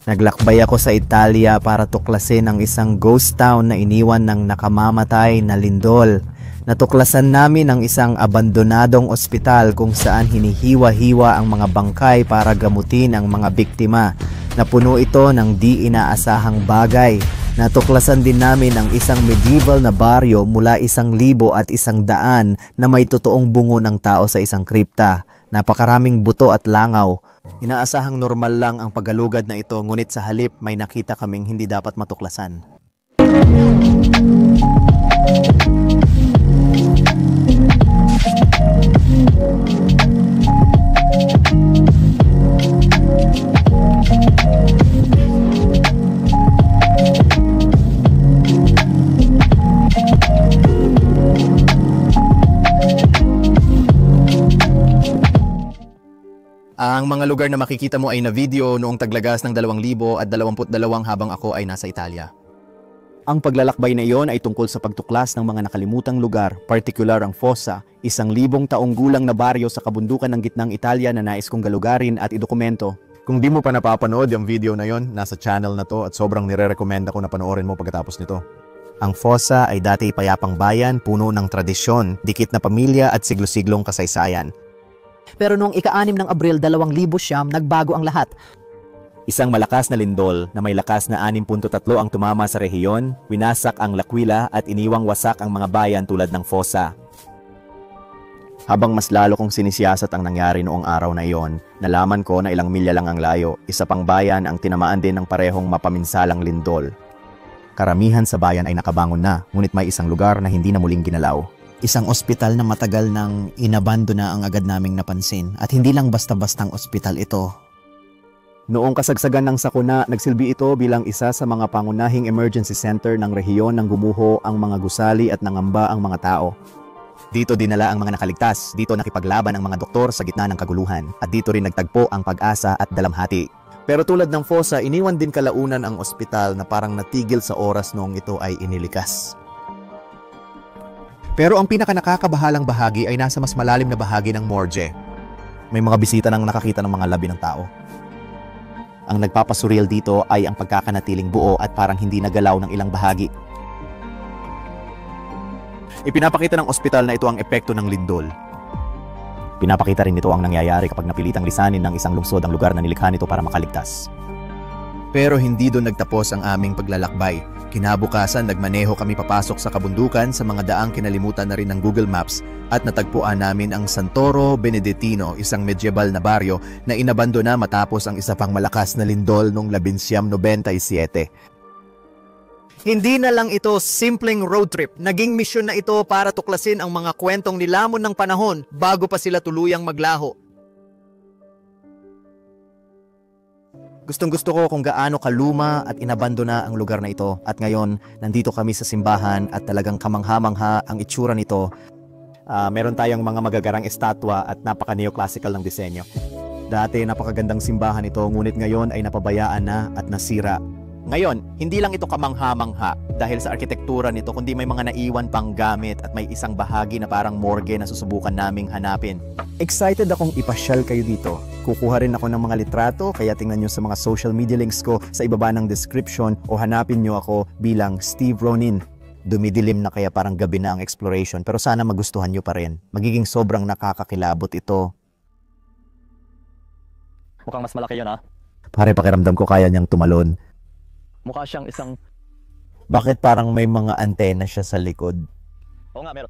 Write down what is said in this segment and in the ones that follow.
Naglakbay ako sa Italia para tuklasin ang isang ghost town na iniwan ng nakamamatay na lindol. Natuklasan namin ang isang abandonadong ospital kung saan hinihiwa-hiwa ang mga bangkay para gamutin ang mga biktima. Napuno ito ng di inaasahang bagay. Natuklasan din namin ang isang medieval na baryo mula 1,100 na may totoong bungo ng tao sa isang kripta. Napakaraming buto at langaw. Inaasahang normal lang ang paggalugad na ito, ngunit sa halip may nakita kaming hindi dapat matuklasan. Ang mga lugar na makikita mo ay na video noong taglagas ng 2022 habang ako ay nasa Italia. Ang paglalakbay na iyon ay tungkol sa pagtuklas ng mga nakalimutang lugar, partikular ang Fossa, 1,000 taong gulang na baryo sa kabundukan ng gitnang Italia na nais kong galugarin at idokumento. Kung di mo pa napapanood yung video na yon, nasa channel na to at sobrang nire-recommenda ko na panoorin mo pagkatapos nito. Ang Fossa ay dati payapang bayan, puno ng tradisyon, dikit na pamilya at siglo-siglong kasaysayan. Pero noong ika-6 ng Abril 2009, nagbago ang lahat. Isang malakas na lindol na may lakas na 6.3 ang tumama sa rehiyon, winasak ang L'Aquila at iniwang wasak ang mga bayan tulad ng Fossa. Habang mas lalo kong sinisiyasat ang nangyari noong araw na iyon, nalaman ko na ilang milya lang ang layo, isa pang bayan ang tinamaan din ng parehong mapaminsalang lindol. Karamihan sa bayan ay nakabangon na, ngunit may isang lugar na hindi na muling ginalaw. Isang ospital na matagal nang inabandona ang agad naming napansin, at hindi lang basta-bastang ospital ito. Noong kasagsagan ng sakuna, nagsilbi ito bilang isa sa mga pangunahing emergency center ng rehiyon nang gumuho ang mga gusali at nangamba ang mga tao. Dito dinala ang mga nakaligtas, dito nakipaglaban ang mga doktor sa gitna ng kaguluhan, at dito rin nagtagpo ang pag-asa at dalamhati. Pero tulad ng Fossa, iniwan din kalaunan ang ospital na parang natigil sa oras noong ito ay inilikas. Pero ang pinaka-nakakabahalang bahagi ay nasa mas malalim na bahagi ng morgue. May mga bisita nang nakakita ng mga labi ng tao. Ang nagpapasurreal dito ay ang pagkakanatiling buo at parang hindi nagalaw ng ilang bahagi. Ipinapakita ng ospital na ito ang epekto ng lindol. Pinapakita rin nito ang nangyayari kapag napilitang lisanin ng isang lungsod ang lugar na nilikha nito para makaligtas. Pero hindi doon nagtapos ang aming paglalakbay. Kinabukasan, nagmaneho kami papasok sa kabundukan sa mga daang kinalimutan na rin ng Google Maps at natagpuan namin ang Santoro Benedetino, isang medieval na baryo na inabandona matapos ang isa pang malakas na lindol noong 1997. Hindi na lang ito simpleng road trip. Naging misyon na ito para tuklasin ang mga kwentong nilamon ng panahon bago pa sila tuluyang maglaho. Gustong-gusto ko kung gaano kaluma at inabandona ang lugar na ito. At ngayon, nandito kami sa simbahan at talagang kamangha-mangha ang itsura nito. Meron tayong mga magagarang estatwa at napaka-neoclassical ng disenyo. Dati napakagandang simbahan ito, ngunit ngayon ay napabayaan na at nasira. Ngayon, hindi lang ito kamangha-mangha dahil sa arkitektura nito, kundi may mga naiwan pang gamit at may isang bahagi na parang morgue na susubukan naming hanapin. Excited akong ipasyal kayo dito. Kukuha rin ako ng mga litrato, kaya tingnan nyo sa mga social media links ko sa ibaba ng description o hanapin nyo ako bilang Steve Ronin. Dumidilim na kaya parang gabi na ang exploration, pero sana magustuhan nyo pa rin. Magiging sobrang nakakakilabot ito. Mukhang mas malaki yun, ha? Pare, pakiramdam ko kaya niyang tumalon. Mukha siyang isang... Bakit parang may mga antena siya sa likod? Oo nga, meron.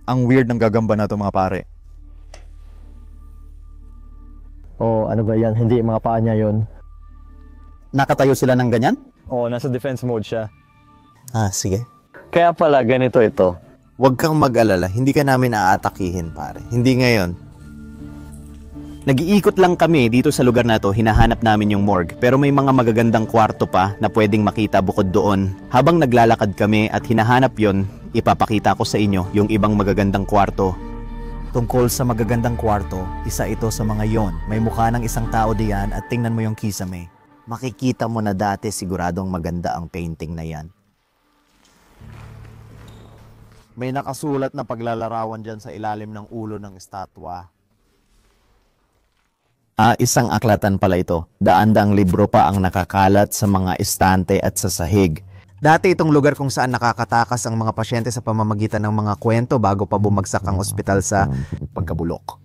Ang weird ng gagamba na ito, mga pare. Oh, ano ba yan? Hindi, mga paa niya yun. Nakatayo sila ng ganyan? Oo, nasa defense mode siya. Ah, sige. Kaya pala, ganito ito. Huwag kang mag-alala, hindi ka namin aatakihin, pare. Hindi ngayon. Nag-iikot lang kami dito sa lugar na to, hinahanap namin yung morgue. Pero may mga magagandang kwarto pa na pwedeng makita bukod doon. Habang naglalakad kami at hinahanap yon, ipapakita ko sa inyo yung ibang magagandang kwarto. Tungkol sa magagandang kwarto, isa ito sa mga yon. May mukha ng isang tao diyan at tingnan mo yung kisame. Makikita mo na dati siguradong maganda ang painting na yan. May nakasulat na paglalarawan dyan sa ilalim ng ulo ng estatwa. Isang aklatan pala ito. Daan-daang libro pa ang nakakalat sa mga estante at sa sahig. Dati itong lugar kung saan nakakatakas ang mga pasyente sa pamamagitan ng mga kwento bago pa bumagsak ang ospital sa pagkabulok.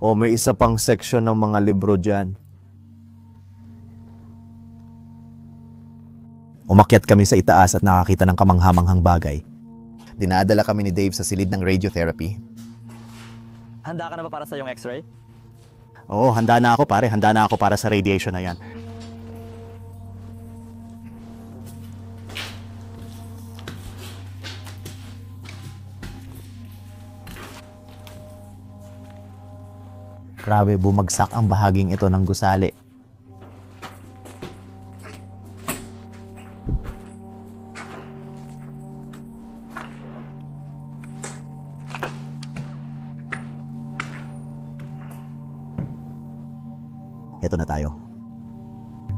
May isa pang section ng mga libro dyan. Umakyat kami sa itaas at nakakita ng kamanghamanghang bagay. Dinadala kami ni Dave sa silid ng radiotherapy. Handa ka na ba para sa yung x-ray? Oo, handa na ako pare. Handa na ako para sa radiation na yan. Grabe, bumagsak ang bahaging ito ng gusali. Ito na tayo.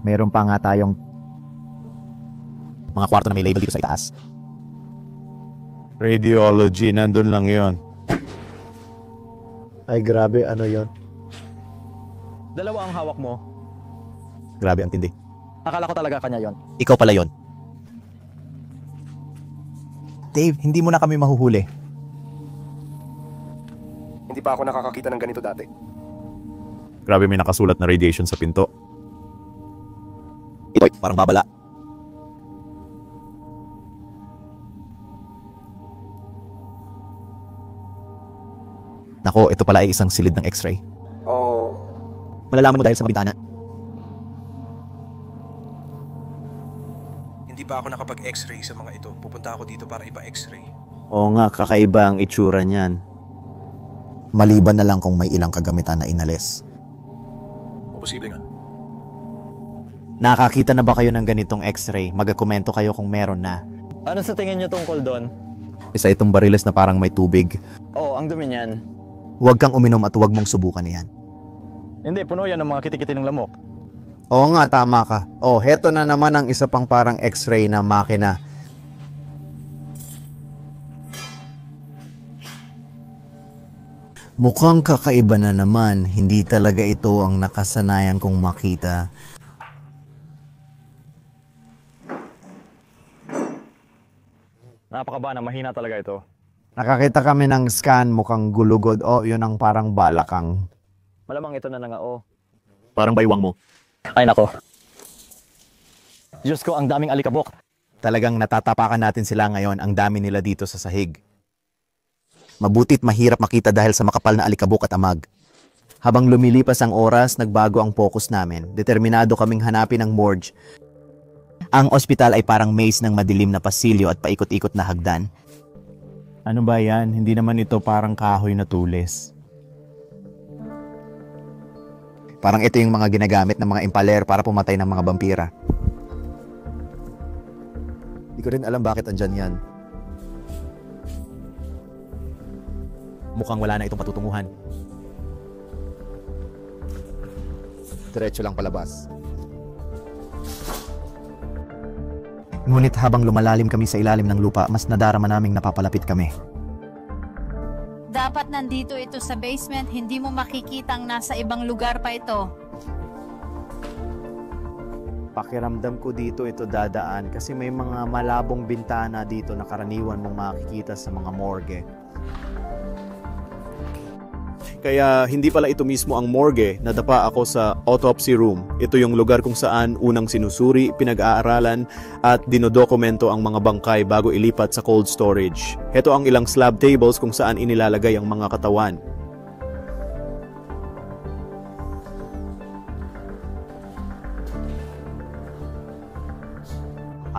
Meron pa nga tayong mga kwarto na may label dito sa itaas. Radiology, nandun lang yon. Ay grabe, ano yon? Dalawa ang hawak mo. Grabe ang tindi. Akala ko talaga kanya yon. Ikaw pala yon. Dave, hindi mo na kami mahuhuli. Hindi pa ako nakakakita ng ganito dati. Grabe, may nakasulat na radiation sa pinto. Ito, parang babala. Nako, ito pala ay isang silid ng x-ray. Oh, Malalaman mo dahil sa mga bintana. hindi pa ako nakapag-x-ray sa mga ito. Pupunta ako dito para ipa-x-ray. Oo nga, kakaiba ang itsura niyan. Maliban na lang kung may ilang kagamitan na inalis. O posible nga. Nakakita na ba kayo ng ganitong x-ray? Magkomento kayo kung meron na. Ano sa tingin niyo tungkol doon? Isa itong bariles na parang may tubig. Oo, ang dumi niyan. Huwag kang uminom at huwag mong subukan yan. Hindi, puno yan ng mga kitikiti ng lamok. Oo nga, tama ka. Heto na naman ang isa pang parang x-ray na makina. Mukhang kakaiba na naman. Hindi talaga ito ang nakasanayan kong makita. Napakabana, mahina talaga ito. Nakakita kami ng scan, mukhang gulugod. Yun ang parang balakang. Malamang ito na nangao. Parang baywang mo. Ay nako. Diyos ko, ang daming alikabok. Talagang natatapakan natin sila ngayon. Ang dami nila dito sa sahig. Mabuti't mahirap makita dahil sa makapal na alikabok at amag. Habang lumilipas ang oras, nagbago ang focus namin. Determinado kaming hanapin ang morgue. Ang ospital ay parang maze ng madilim na pasilyo at paikot-ikot na hagdan. Ano ba yan? Hindi naman ito parang kahoy na tulis. Parang ito yung mga ginagamit ng mga impaler para pumatay ng mga vampira. Hindi ko rin alam bakit andyan yan. Mukhang wala na itong patutunguhan. Diretso lang palabas. Ngunit habang lumalalim kami sa ilalim ng lupa, mas nadarama naming napapalapit kami. Dapat nandito ito sa basement, hindi mo makikitang nasa ibang lugar pa ito. Pakiramdam ko dito ito dadaan kasi may mga malabong bintana dito na karaniwan mong makikita sa mga morgue. Kaya hindi pala ito mismo ang morgue, nadapa ako sa autopsy room. Ito yung lugar kung saan unang sinusuri, pinag-aaralan at dinodokumento ang mga bangkay bago ilipat sa cold storage. Ito ang ilang slab tables kung saan inilalagay ang mga katawan.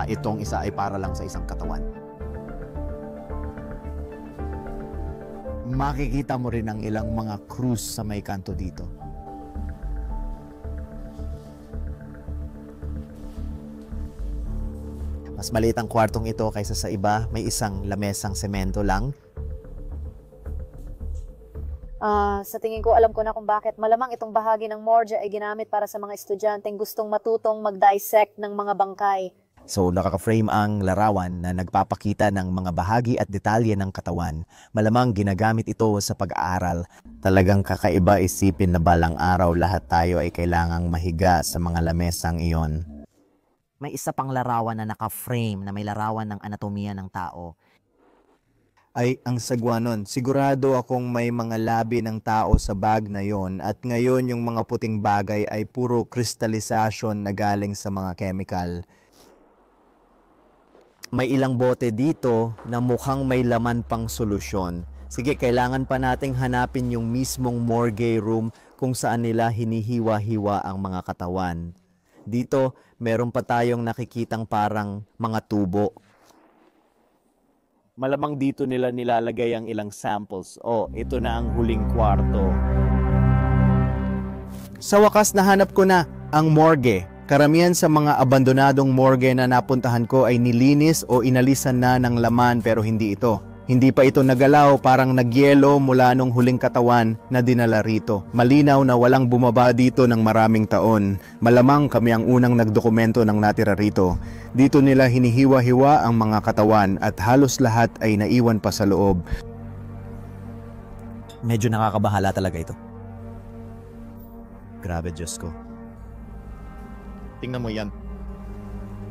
Itong isa ay para lang sa isang katawan. Makikita mo rin ang ilang mga krus sa may kanto dito. Mas maliit ang kwartong ito kaysa sa iba. May isang lamesang semento lang. Sa tingin ko, alam ko na kung bakit. Malamang itong bahagi ng morgue ay ginamit para sa mga estudyanteng gustong matutong mag-dissect ng mga bangkay. So nakaka-frame ang larawan na nagpapakita ng mga bahagi at detalye ng katawan. Malamang ginagamit ito sa pag-aaral. Talagang kakaiba isipin na balang araw lahat tayo ay kailangang mahiga sa mga lamesang iyon. May isa pang larawan na naka-frame na may larawan ng anatomiya ng tao. Ay, ang sagwa nun. Sigurado akong may mga labi ng tao sa bag na yon at ngayon yung mga puting bagay ay puro crystallization na galing sa mga chemical. May ilang bote dito na mukhang may laman pang solusyon. Sige, kailangan pa nating hanapin yung mismong morgue room kung saan nila hinihiwa-hiwa ang mga katawan. Dito, meron pa tayong nakikitang parang mga tubo. Malamang dito nila nilalagay ang ilang samples. Oh, ito na ang huling kwarto. Sa wakas, nahanap ko na ang morgue. Karamihan sa mga abandonadong morgue na napuntahan ko ay nilinis o inalisan na ng laman pero hindi ito. Hindi pa ito nagalaw, parang nagyelo mula nung huling katawan na dinala rito. Malinaw na walang bumaba dito ng maraming taon. Malamang kami ang unang nagdokumento ng natira rito. Dito nila hinihiwa-hiwa ang mga katawan at halos lahat ay naiwan pa sa loob. Medyo nakakabahala talaga ito. Grabe, Diyos ko. Tingnan mo yan.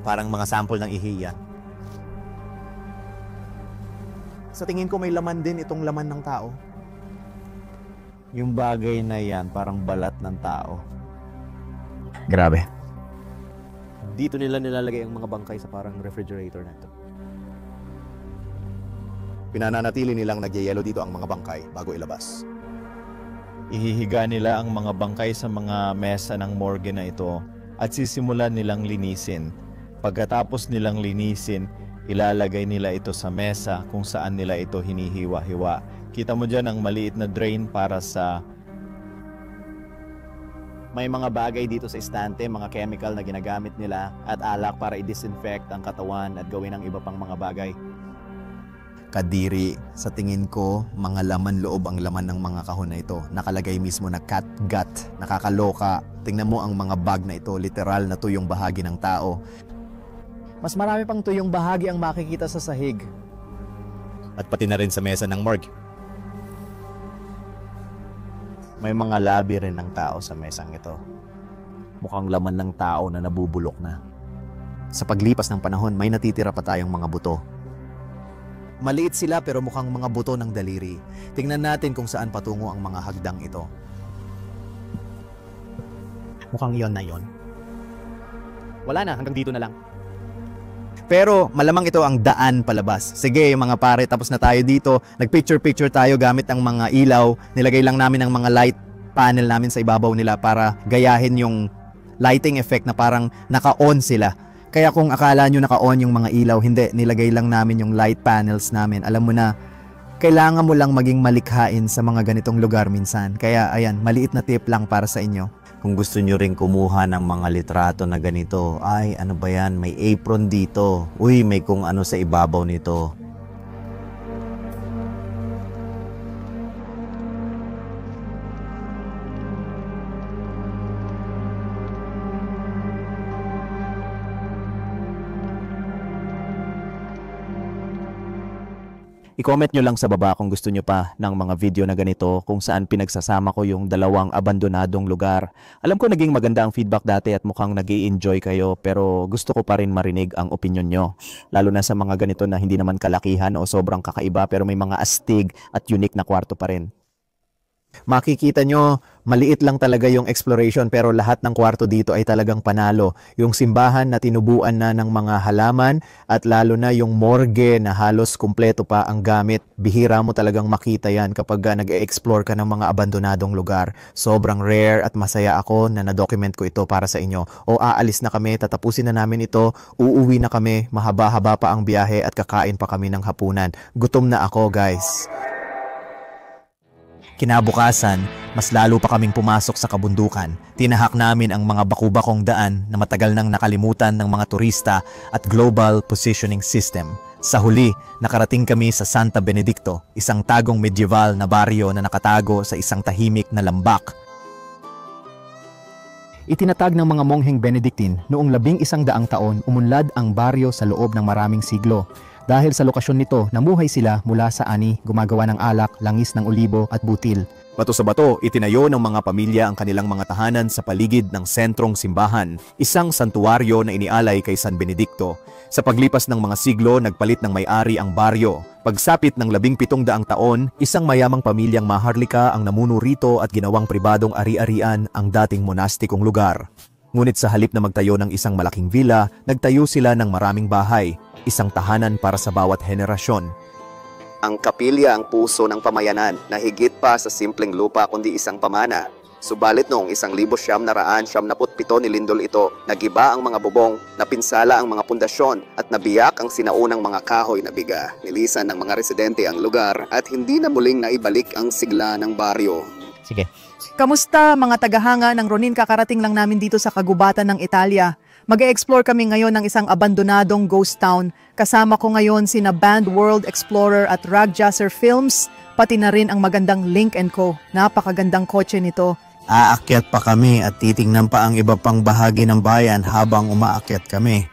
Parang mga sample ng ihiya. Sa tingin ko may laman din itong laman ng tao. Yung bagay na yan, parang balat ng tao. Grabe. Dito nila nilalagay ang mga bangkay sa parang refrigerator na ito. Pinananatili nilang nagyayelo dito ang mga bangkay bago ilabas. Ihihiga nila ang mga bangkay sa mga mesa ng morgue na ito at sisimulan nilang linisin. Pagkatapos nilang linisin, ilalagay nila ito sa mesa kung saan nila ito hinihiwa-hiwa. Kita mo dyan ang maliit na drain para sa... May mga bagay dito sa istante, mga chemical na ginagamit nila at alak para i-disinfect ang katawan at gawin ang iba pang mga bagay. Kadiri, sa tingin ko, mga laman loob ang laman ng mga kahon na ito. Nakalagay mismo na cat gut, nakakaloka. Tingnan mo ang mga bag na ito, literal na tuyong bahagi ng tao. Mas marami pang tuyong bahagi ang makikita sa sahig. At pati na rin sa mesa ng morgue. May mga labi rin ng tao sa mesang ito. Mukhang laman ng tao na nabubulok na. Sa paglipas ng panahon, may natitira pa tayong mga buto. Maliit sila pero mukhang mga buto ng daliri. Tingnan natin kung saan patungo ang mga hagdang ito. Mukhang yon na yon. Wala na, hanggang dito na lang. Pero malamang ito ang daan palabas. Sige mga pare, tapos na tayo dito. Nagpicture-picture tayo gamit ang mga ilaw. Nilagay lang namin ang mga light panel namin sa ibabaw nila para gayahin yung lighting effect na parang naka-on sila. Kaya kung akala nyo naka-on yung mga ilaw, hindi, nilagay lang namin yung light panels namin. Alam mo na, kailangan mo lang maging malikhain sa mga ganitong lugar minsan. Kaya ayan, maliit na tip lang para sa inyo. Kung gusto nyo ring kumuha ng mga litrato na ganito, ay ano ba yan, may apron dito. Uy, may kung ano sa ibabaw nito. I-comment nyo lang sa baba kung gusto nyo pa ng mga video na ganito kung saan pinagsasama ko yung dalawang abandonadong lugar. Alam ko naging maganda ang feedback dati at mukhang nag-i-enjoy kayo pero gusto ko pa rin marinig ang opinion nyo. Lalo na sa mga ganito na hindi naman kalakihan o sobrang kakaiba pero may mga astig at unique na kwarto pa rin. Makikita nyo, maliit lang talaga yung exploration pero lahat ng kwarto dito ay talagang panalo. Yung simbahan na tinubuan na ng mga halaman at lalo na yung morgue na halos kumpleto pa ang gamit. Bihira mo talagang makita yan kapag nag-e-explore ka ng mga abandonadong lugar. Sobrang rare at masaya ako na na-document ko ito para sa inyo. O aalis na kami, tatapusin na namin ito, uuwi na kami, mahaba-haba pa ang biyahe at kakain pa kami ng hapunan. Gutom na ako guys. Kinabukasan, mas lalo pa kaming pumasok sa kabundukan. Tinahak namin ang mga baku-bakong daan na matagal nang nakalimutan ng mga turista at global positioning system. Sa huli, nakarating kami sa Santa Benedicto, isang tagong medieval na baryo na nakatago sa isang tahimik na lambak. Itinatag ng mga mongheng Benedictine noong 1100 taon umunlad ang baryo sa loob ng maraming siglo. Dahil sa lokasyon nito, namuhay sila mula sa ani, gumagawa ng alak, langis ng olibo at butil. Bato sa bato, itinayo ng mga pamilya ang kanilang mga tahanan sa paligid ng sentrong simbahan, isang santuwaryo na inialay kay San Benedicto. Sa paglipas ng mga siglo, nagpalit ng may-ari ang baryo. Pagsapit ng 1700 taon, isang mayamang pamilyang Maharlika ang namuno rito at ginawang pribadong ari-arian ang dating monastikong lugar. Ngunit sa halip na magtayo ng isang malaking villa, nagtayo sila ng maraming bahay, isang tahanan para sa bawat henerasyon. Ang kapilya ang puso ng pamayanan na higit pa sa simpleng lupa kundi isang pamana. Subalit noong 1977 nilindol ito, nagiba ang mga bubong, napinsala ang mga pundasyon at nabiyak ang sinaunang mga kahoy na biga. Nilisan ng mga residente ang lugar at hindi na muling naibalik ang sigla ng baryo. Sige. Kamusta mga tagahanga ng Ronin? Kakarating lang namin dito sa kagubatan ng Italia. Mag-e-explore kami ngayon ng isang abandonadong ghost town. Kasama ko ngayon sina Band World Explorer at Ragjasser Films, pati na rin ang magandang Link & Co. Napakagandang kotse nito. Aakyat pa kami at titingnan pa ang iba pang bahagi ng bayan habang umaakyat kami.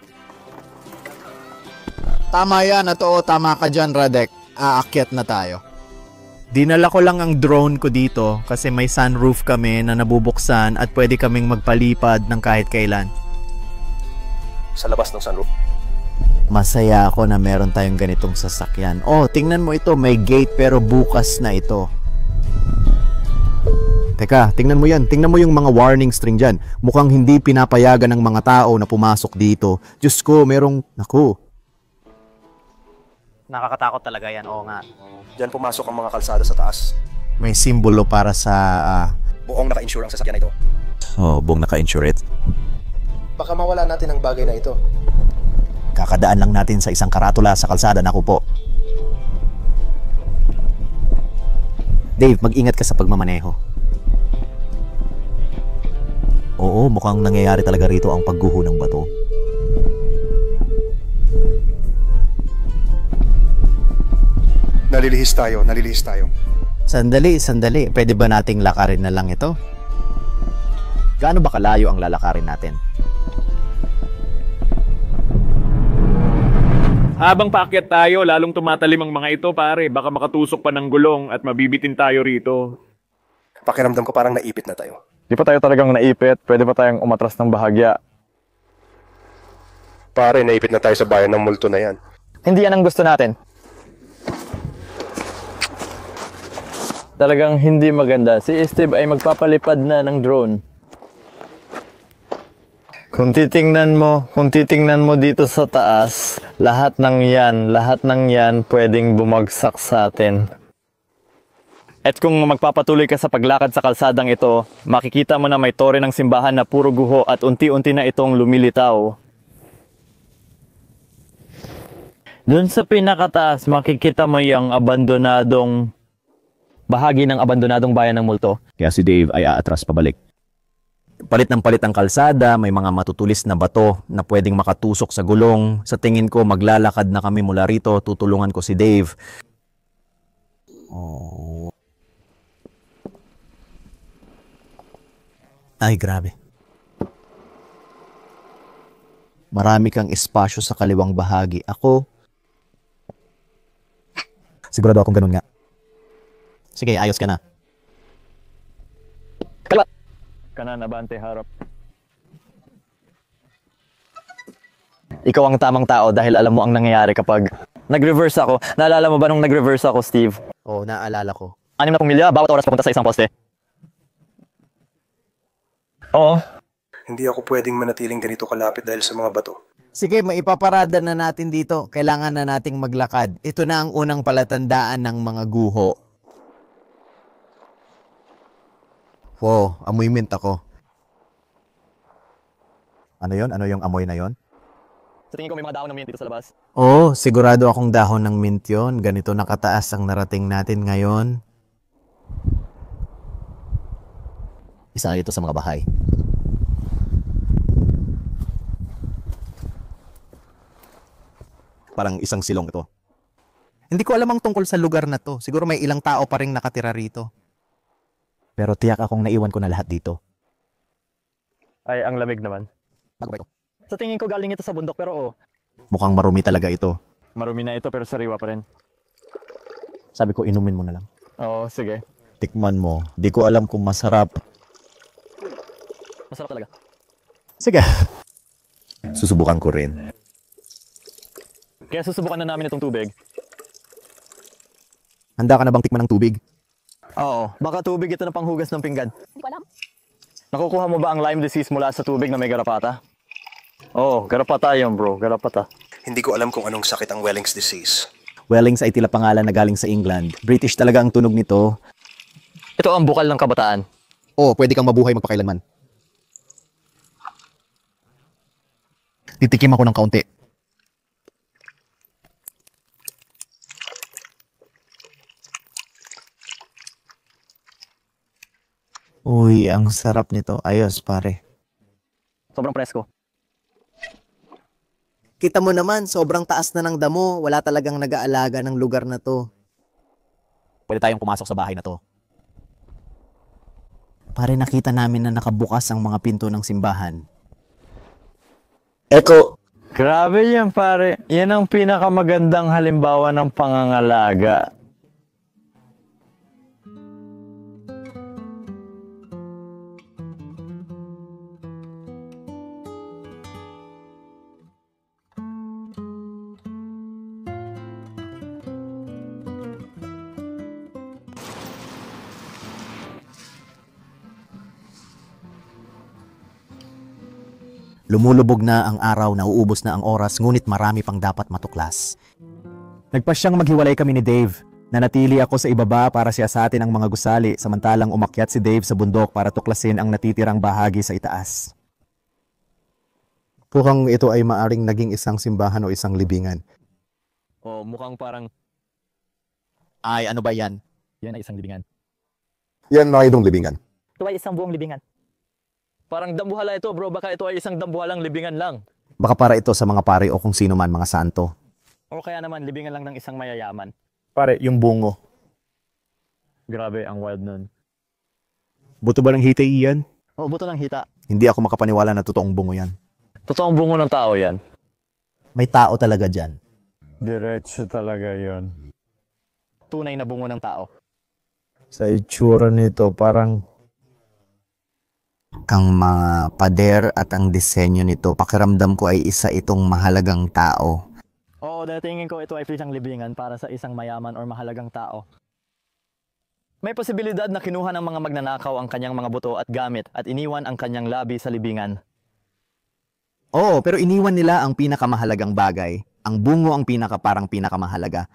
Tama yan, tama ka dyan, Radek. Aakyat na tayo. Dinala ko lang ang drone ko dito kasi may sunroof kami na nabubuksan at pwede kaming magpalipad ng kahit kailan. Sa labas ng sunroof. Masaya ako na meron tayong ganitong sasakyan. Oh, tingnan mo ito, may gate pero bukas na ito. Teka, tingnan mo yan. Tingnan mo yung mga warning string dyan. Mukhang hindi pinapayagan ng mga tao na pumasok dito. Diyos ko, merong... Naku. Nakakatakot talaga yan, oo nga. Diyan pumasok ang mga kalsada sa taas. May simbolo para sa... Buong naka-insure ang sasakyan na ito. Oh, buong naka-insure it. Baka mawala natin ang bagay na ito. Kakadaan lang natin sa isang karatula sa kalsada, naku po. Dave, mag-ingat ka sa pagmamaneho. Oo, mukhang nangyayari talaga rito ang pagguho ng bato. Nalilihis tayo. Sandali. Pwede ba nating lakarin na lang ito? Gaano ba kalayo ang lalakarin natin? Habang paakyat tayo, lalong tumatalim ang mga ito, pare. Baka makatusok pa ng gulong at mabibitin tayo rito. Pakiramdam ko parang naipit na tayo. Di pa tayo talagang naipit. Pwede pa tayong umatras ng bahagya. Pare, naipit na tayo sa bayan ng multo na yan. Hindi yan ang gusto natin. Talagang hindi maganda. Si Steve ay magpapalipad na ng drone. Kung titingnan mo dito sa taas, lahat ng yan pwedeng bumagsak sa atin. At kung magpapatuloy ka sa paglakad sa kalsadang ito, makikita mo na may tore ng simbahan na puro guho at unti-unti na itong lumilitaw. Doon sa pinakataas, makikita mo yung abandonadong bahagi ng abandonadong bayan ng multo. Kaya si Dave ay aatras pabalik. Palit ng palit ang kalsada, may mga matutulis na bato na pwedeng makatusok sa gulong. Sa tingin ko, maglalakad na kami mula rito, tutulungan ko si Dave. Oh. Ay, grabe. Marami kang espasyo sa kaliwang bahagi. Ako, sigurado akong ganun nga. sige, ayos ka na. Kanan, abante, harap. Ikaw ang tamang tao dahil alam mo ang nangyayari kapag nag-reverse ako. Naalala mo ba nung nag-reverse ako, Steve? Oo, naalala ko. 6 na milya, bawat oras papunta sa isang poste. Oo. Hindi ako pwedeng manatiling ganito kalapit dahil sa mga bato. Sige, maipaparada na natin dito. Kailangan na nating maglakad. Ito na ang unang palatandaan ng mga guho. Wow, amoy mint ako. Ano yon? Ano yung amoy na yon? Sa tingin ko may mga dahon ng mint dito sa labas. Oo, sigurado akong dahon ng mint yun. Ganito nakataas ang narating natin ngayon. Isa ito sa mga bahay. Parang isang silong ito. Hindi ko alam ang tungkol sa lugar na to. Siguro may ilang tao pa rin nakatira rito. Pero tiyak akong naiwan ko na lahat dito. Ay, ang lamig naman. Bago ba ito? Sa tingin ko galing ito sa bundok pero oo. Mukhang marumi talaga ito. Marumi na ito pero sariwa pa rin. Sabi ko, inumin mo na lang. Oo, sige. Tikman mo. Di ko alam kung masarap. Masarap talaga. Sige. Susubukan ko rin. Kaya susubukan na namin itong tubig. Handa ka na bang tikman ng tubig? Oo, baka tubig ito na panghugas ng pinggan. Hindi ko alam. Nakukuha mo ba ang Lyme disease mula sa tubig na may garapata? Oo, garapata yun bro, garapata. Hindi ko alam kung anong sakit ang Welling's disease. Wellings ay tila pangalan na galing sa England. British talaga ang tunog nito. Ito ang bukal ng kabataan. Oo, pwede kang mabuhay magpakailanman. Titikim ako ng kaunti. Uy, ang sarap nito. Ayos, pare. Sobrang presko. Kita mo naman, sobrang taas na ng damo. Wala talagang nag-aalaga ng lugar na to. Pwede tayong pumasok sa bahay na to. Pare, nakita namin na nakabukas ang mga pinto ng simbahan. Eko. Grabe yan pare. Yan ang pinakamagandang halimbawa ng pangangalaga. Lumulubog na ang araw, nauubos na ang oras, ngunit marami pang dapat matuklas. Nagpasyang maghiwalay kami ni Dave. Nanatili ako sa ibaba para siyasatin ang mga gusali, samantalang umakyat si Dave sa bundok para tuklasin ang natitirang bahagi sa itaas. Mukhang ito ay maaring naging isang simbahan o isang libingan. Oh, mukhang parang Ay, ano ba yan? yan ay isang libingan. Yan mga itong libingan. Ito ay isang buong libingan. Parang dambuhala ito bro, baka ito ay isang dambuhalang libingan lang. Baka para ito sa mga pari o kung sino man mga santo. O kaya naman libingan lang ng isang mayayaman. Pare, yung bungo. Grabe, ang wild nun. Buto ba ng hita iyan? Oh, buto ng hita. Hindi ako makapaniwala na totoong bungo yan. Totoong bungo ng tao yan. May tao talaga dyan. Diretso talaga yon. Tunay na bungo ng tao. Sa itsura nito, parang kang mga pader at ang disenyo nito, pakiramdam ko ay isa itong mahalagang tao. Oo, tingin ko ito ay isang libingan para sa isang mayaman or mahalagang tao. May posibilidad na kinuha ng mga magnanakaw ang kanyang mga buto at gamit at iniwan ang kanyang labi sa libingan. Oo, pero iniwan nila ang pinakamahalagang bagay. Ang bungo ang parang pinakamahalaga.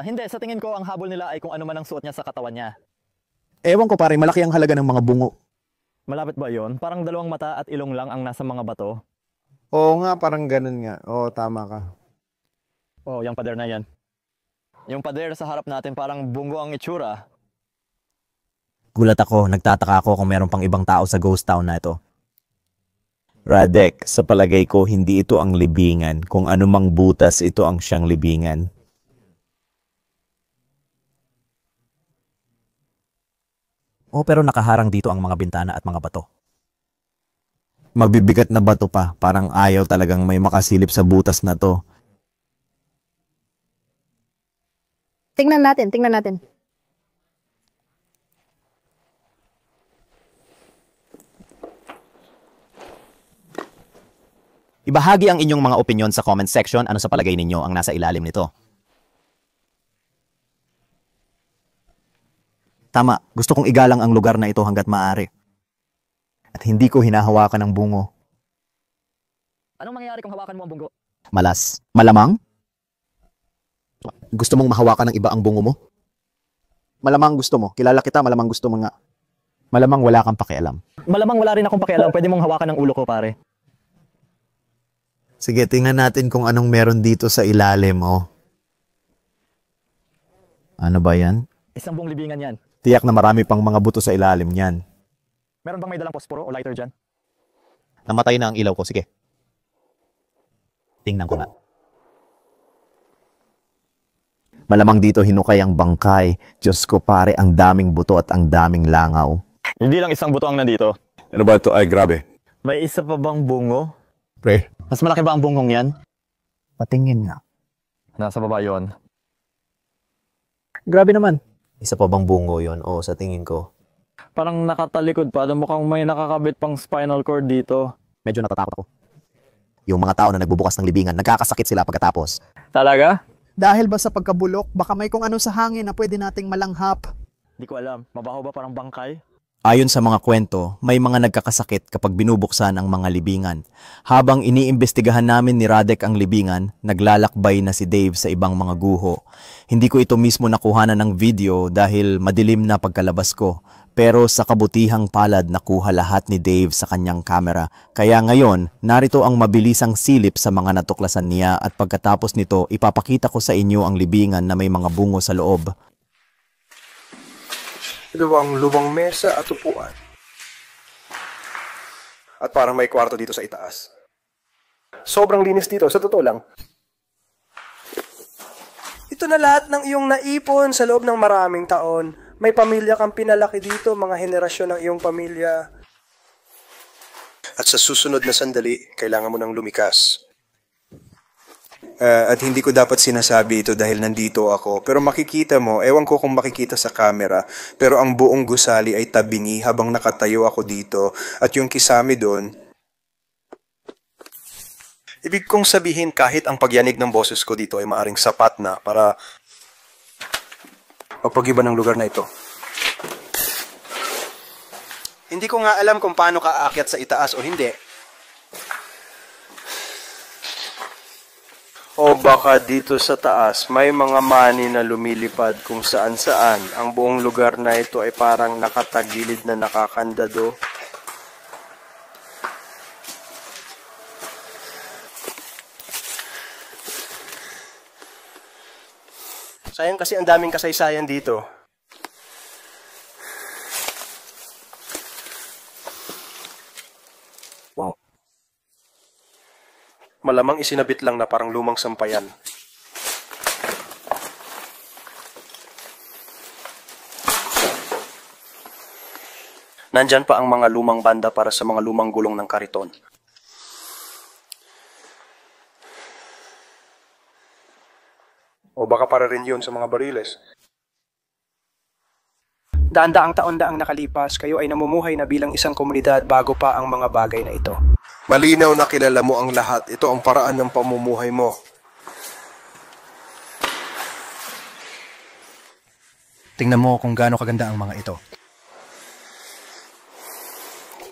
Hindi, sa tingin ko ang habol nila ay kung ano man ang suot niya sa katawan niya. Ewan ko pare, malaki ang halaga ng mga bungo. Malapit ba yon? Parang dalawang mata at ilong lang ang nasa mga bato. Oo nga, parang ganun nga. Oo, tama ka. Oh, yung pader na yan. Yung pader sa harap natin parang bungo ang itsura. Gulat ako, nagtataka ako kung meron pang ibang tao sa ghost town na ito. Radek, sa palagay ko, hindi ito ang libingan. Kung anumang butas, ito ang siyang libingan. Oh, pero nakaharang dito ang mga bintana at mga bato. Mabibigat na bato pa. Parang ayaw talagang may makasilip sa butas na to. Tingnan natin, tingnan natin. Ibahagi ang inyong mga opinyon sa comment section. Ano sa palagay ninyo ang nasa ilalim nito? Tama, gusto kong igalang ang lugar na ito hanggat maaari. At hindi ko hinahawakan ang bungo. Anong mangyayari kung hawakan mo ang bungo? Malas. Malamang? Gusto mong mahawakan ng iba ang bungo mo? Malamang gusto mo. Kilala kita, malamang gusto mo nga. Malamang wala kang pakialam. Malamang wala rin akong pakialam. Pwede mong hawakan ang ulo ko, pare. Sige, tingnan natin kung anong meron dito sa ilalim, oh. Ano ba yan? Isang buong libingan yan. Tiyak na marami pang mga buto sa ilalim niyan. Meron bang may dalang posporo o lighter dyan? Namatay na ang ilaw ko. Sige. Tingnan ko nga. Malamang dito hinukay ang bangkay. Diyos ko pare, ang daming buto at ang daming langaw. Hindi lang isang buto ang nandito. Ano ba ito? Ay, grabe. May isa pa bang bungo? Pre, Mas malaki ba ang bungong yan? patingin nga. Nasa baba yon. Grabe naman. Isa pa bang bungo yon? Oo, sa tingin ko. Parang nakatalikod pa. Mukhang may nakakabit pang spinal cord dito. Medyo natatakot ako. Yung mga tao na nagbubukas ng libingan, nagkakasakit sila pagkatapos. Talaga? Dahil ba sa pagkabulok, baka may kung ano sa hangin na pwede nating malanghap. Di ko alam. Mabaho ba parang bangkay? Ayon sa mga kwento, may mga nagkakasakit kapag binubuksan ang mga libingan. Habang iniimbestigahan namin ni Radek ang libingan, naglalakbay na si Dave sa ibang mga guho. Hindi ko ito mismo nakuhanan ng video dahil madilim na pagkalabas ko. Pero sa kabutihang palad nakuha lahat ni Dave sa kanyang kamera. Kaya ngayon, narito ang mabilisang silip sa mga natuklasan niya at pagkatapos nito, ipapakita ko sa inyo ang libingan na may mga bungo sa loob. Dalawang lumang mesa at upuan. At parang may kwarto dito sa itaas. Sobrang linis dito, sa totoo lang. Ito na lahat ng iyong naipon sa loob ng maraming taon. May pamilya kang pinalaki dito, mga henerasyon ng iyong pamilya. At sa susunod na sandali, kailangan mo nang lumikas. At hindi ko dapat sinasabi ito dahil nandito ako. Pero makikita mo, ewan ko kung makikita sa camera, pero ang buong gusali ay tabingi habang nakatayo ako dito. At yung kisame doon, ibig kong sabihin kahit ang pagyanig ng boses ko dito ay maaring sapat na para magpag-iba ng lugar na ito. Hindi ko nga alam kung paano ka aakyat sa itaas o hindi. O baka dito sa taas may mga mani na lumilipad kung saan-saan. Ang buong lugar na ito ay parang nakatagilid na nakakandado. Sayang kasi ang daming kasaysayan dito. Wow. Malamang isinabit lang na parang lumang sampayan. Nandyan pa ang mga lumang banda para sa mga lumang gulong ng kariton. O baka para rin yun sa mga bariles. Daan-daang taon-daang nakalipas, kayo ay namumuhay na bilang isang komunidad bago pa ang mga bagay na ito. Malinaw na kilala mo ang lahat. Ito ang paraan ng pamumuhay mo. Tingnan mo kung gaano kaganda ang mga ito.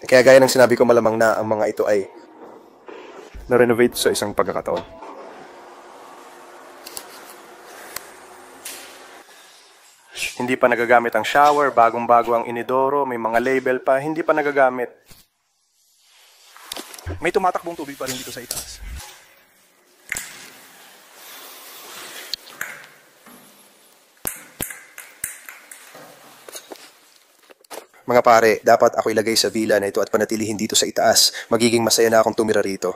Kaya gaya ng sinabi ko, malamang na ang mga ito ay na-renovate sa isang pagkakataon. Hindi pa nagagamit ang shower, bagong-bago ang inidoro, may mga label pa, hindi pa nagagamit. May tumatakbong tubig pa rin dito sa itaas. Mga pare, dapat ako ilagay sa villa na ito at panatilihin dito sa itaas. Magiging masaya na akong tumira rito.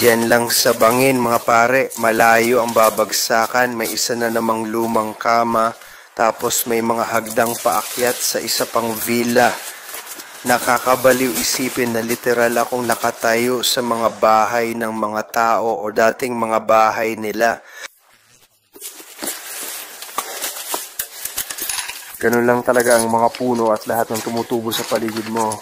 Diyan lang sa bangin mga pare, malayo ang babagsakan, may isa na namang lumang kama, tapos may mga hagdang paakyat sa isa pang villa. Nakakabaliw isipin na literal akong nakatayo sa mga bahay ng mga tao o dating mga bahay nila. Ganun lang talaga ang mga puno at lahat ng tumutubo sa paligid mo.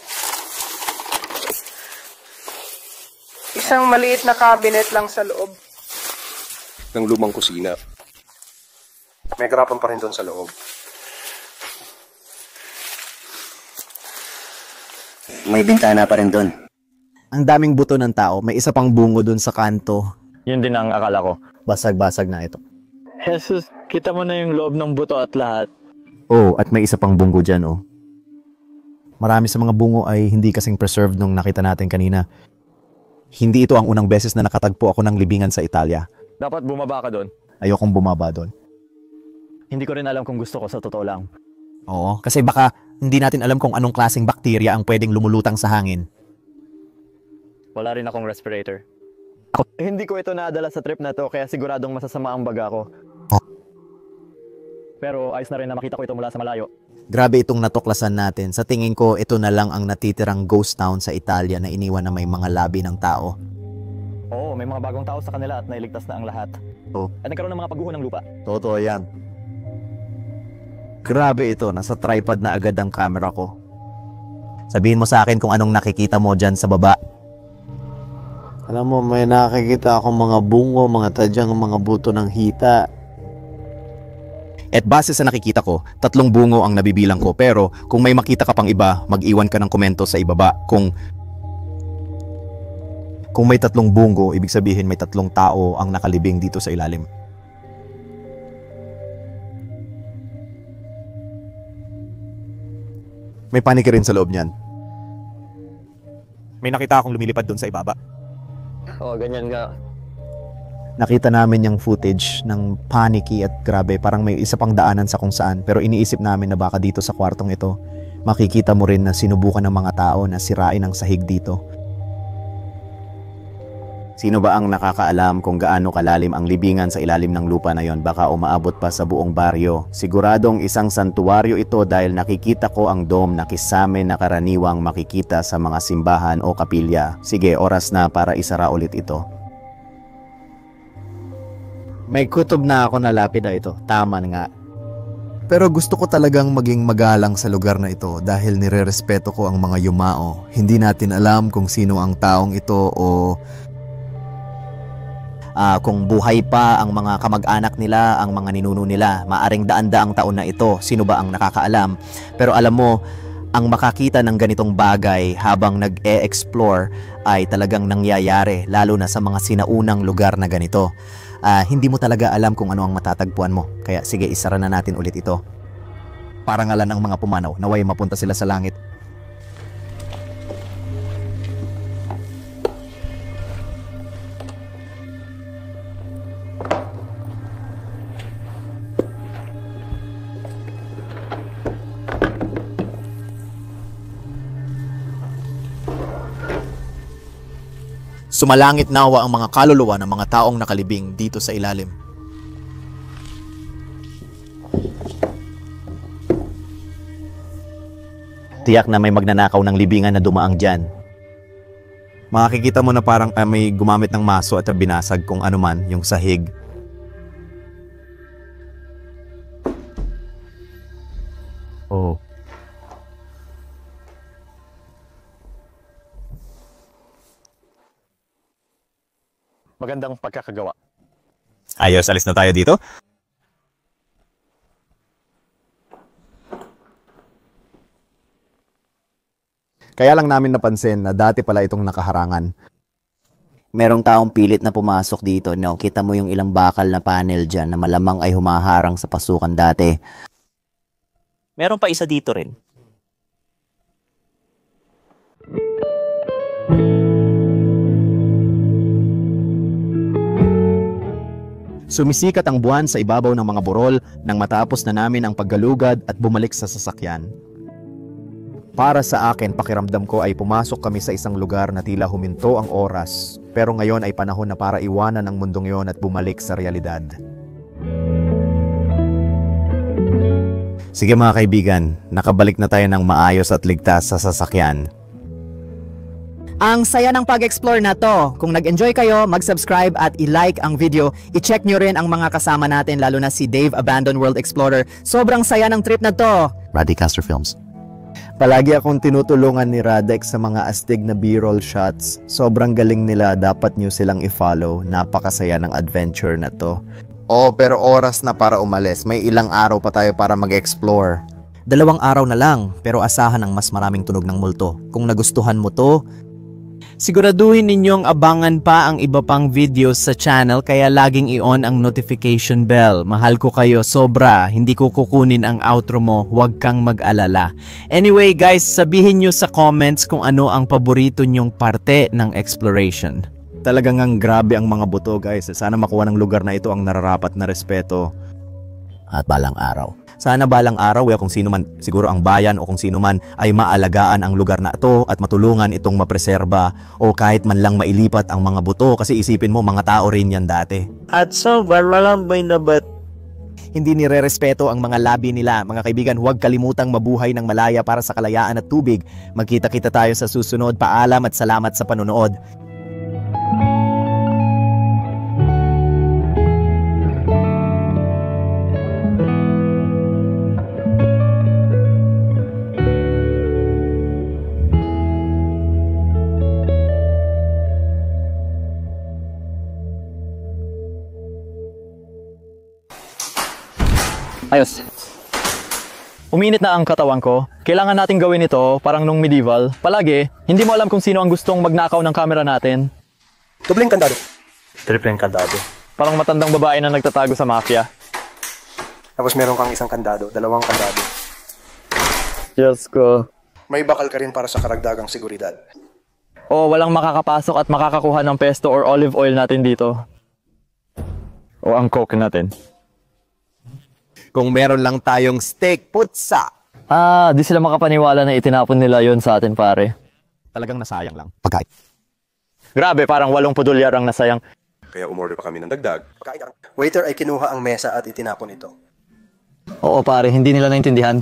Isang maliit na cabinet lang sa loob. Ng lumang kusina. May garapan pa rin doon sa loob. May bintana pa rin doon. Ang daming buto ng tao, may isa pang bungo dun sa kanto. Yun din ang akala ko. Basag-basag na ito. Jesus, kita mo na yung loob ng buto at lahat. Oh, at may isa pang bungo dyan, oh. Marami sa mga bungo ay hindi kasing preserved nung nakita natin kanina. Hindi ito ang unang beses na nakatagpo ako ng libingan sa Italia. Dapat bumaba ka doon. Ayokong bumaba doon. Hindi ko rin alam kung gusto ko, sa totoo lang. Oo, kasi baka hindi natin alam kung anong klaseng bakterya ang pwedeng lumulutang sa hangin. Wala rin akong respirator. Hindi ko ito nadala sa trip na to, kaya siguradong masasama ang baga ko. Pero ayos na rin na makita ko ito mula sa malayo. Grabe itong natuklasan natin. Sa tingin ko, ito na lang ang natitirang ghost town sa Italia na iniwan na may mga labi ng tao. Oo, may mga bagong tao sa kanila at nailigtas na ang lahat. Oh. At nagkaroon ng mga pagguho ng lupa. Totoo yan. Grabe ito, nasa tripod na agad ang camera ko. Sabihin mo sa akin kung anong nakikita mo dyan sa baba. Alam mo, may nakikita akong mga bungo, mga tadyang, mga buto ng hita. At base sa nakikita ko, 3 bungo ang nabibilang ko. Pero kung may makita ka pang iba, mag-iwan ka ng komento sa ibaba. Kung may 3 bungo, ibig sabihin may 3 tao ang nakalibing dito sa ilalim. May paniki rin sa loob niyan. May nakita akong lumilipad doon sa ibaba. Oo, ganyan nga. Nakita namin yung footage ng panicky at grabe, parang may isa pang daanan sa kung saan. Pero iniisip namin na baka dito sa kwartong ito, makikita mo rin na sinubukan ng mga tao na sirain ang sahig dito. Sino ba ang nakakaalam kung gaano kalalim ang libingan sa ilalim ng lupa na yon? Baka umaabot pa sa buong baryo. Siguradong isang santuwaryo ito dahil nakikita ko ang dome na kisame na karaniwang makikita sa mga simbahan o kapilya. Sige, oras na para isara ulit ito. May kutob na ako na lapida ito. Tama nga. Pero gusto ko talagang maging magalang sa lugar na ito dahil nirerespeto ko ang mga yumao. Hindi natin alam kung sino ang taong ito o kung buhay pa ang mga kamag-anak nila, ang mga ninuno nila. Maaring daan-daang taon na ito. Sino ba ang nakakaalam? Pero alam mo, ang makakita ng ganitong bagay habang nag-e-explore ay talagang nangyayari, lalo na sa mga sinaunang lugar na ganito. Hindi mo talaga alam kung ano ang matatagpuan mo. Kaya sige, isara na natin ulit ito. Parangalan ng mga pumanaw, naway mapunta sila sa langit. Sumalangit nawa ang mga kaluluwa ng mga taong nakalibing dito sa ilalim. Tiyak na may magnanakaw ng libingan na dumaang dyan. Makikita mo na parang may gumamit ng maso at binasag kung ano man yung sahig. Oh. Magandang pagkakagawa. Ayos, alis na tayo dito. Kaya lang namin napansin na dati pala itong nakaharangan. Merong taong pilit na pumasok dito, no? Kita mo yung ilang bakal na panel dyan na malamang ay humaharang sa pasukan dati. Meron pa isa dito rin. Sumisikat ang buwan sa ibabaw ng mga burol nang matapos na namin ang paggalugad at bumalik sa sasakyan. Para sa akin, pakiramdam ko ay pumasok kami sa isang lugar na tila huminto ang oras. Pero ngayon ay panahon na para iwanan ang mundong yon at bumalik sa realidad. Sige mga kaibigan, nakabalik na tayo ng maayos at ligtas sa sasakyan. Ang saya ng pag-explore na to. Kung nag-enjoy kayo, mag-subscribe at i-like ang video. I-check nyo rin ang mga kasama natin, lalo na si Dave Abandoned World Explorer. Sobrang saya ng trip na to. Radicaster Films. Palagi akong tinutulungan ni Radek sa mga astig na B-roll shots. Sobrang galing nila, dapat nyo silang i-follow. Napakasaya ng adventure na to. Oh, pero oras na para umalis. May ilang araw pa tayo para mag-explore. 2 araw na lang, pero asahan ang mas maraming tunog ng multo. Kung nagustuhan mo to, siguraduhin ninyong abangan pa ang iba pang videos sa channel, kaya laging i-on ang notification bell. Mahal ko kayo sobra, hindi ko kukunin ang outro mo, huwag kang mag-alala. Anyway guys, sabihin nyo sa comments kung ano ang paborito nyong parte ng exploration. Talagang ang grabe ang mga buto guys. Sana makuha ng lugar na ito ang nararapat na respeto. At balang araw. Sana balang araw kung sino man, siguro ang bayan o kung sino man ay maalagaan ang lugar na ito at matulungan itong mapreserba o kahit man lang mailipat ang mga buto kasi isipin mo mga tao rin yan dati. At so, malambay na bat. hindi nirerespeto ang mga labi nila. Mga kaibigan, huwag kalimutang mabuhay ng malaya para sa kalayaan at tubig. Magkita-kita tayo sa susunod. Paalam at salamat sa panonood. Ayos. Uminit na ang katawan ko. Kailangan nating gawin ito parang nung medieval. Palagi, hindi mo alam kung sino ang gustong magnakaw ng camera natin. Dobleng kandado. Tripleng kandado. Parang matandang babae na nagtatago sa mafia. Tapos meron kang isang kandado, dalawang kandado. Diyos ko. May bakal ka rin para sa karagdagang seguridad. O walang makakapasok at makakakuha ng pesto or olive oil natin dito. O ang coke natin. Kung meron lang tayong steak putsa. Di sila makapaniwala na itinapon nila yon sa atin, pare. Talagang nasayang lang. Pagkain. Grabe, parang 8 pudolyar ang nasayang. Kaya umorder pa kami ng dagdag. Waiter ay kinuha ang mesa at itinapon ito. Oo, pare, hindi nila naintindihan.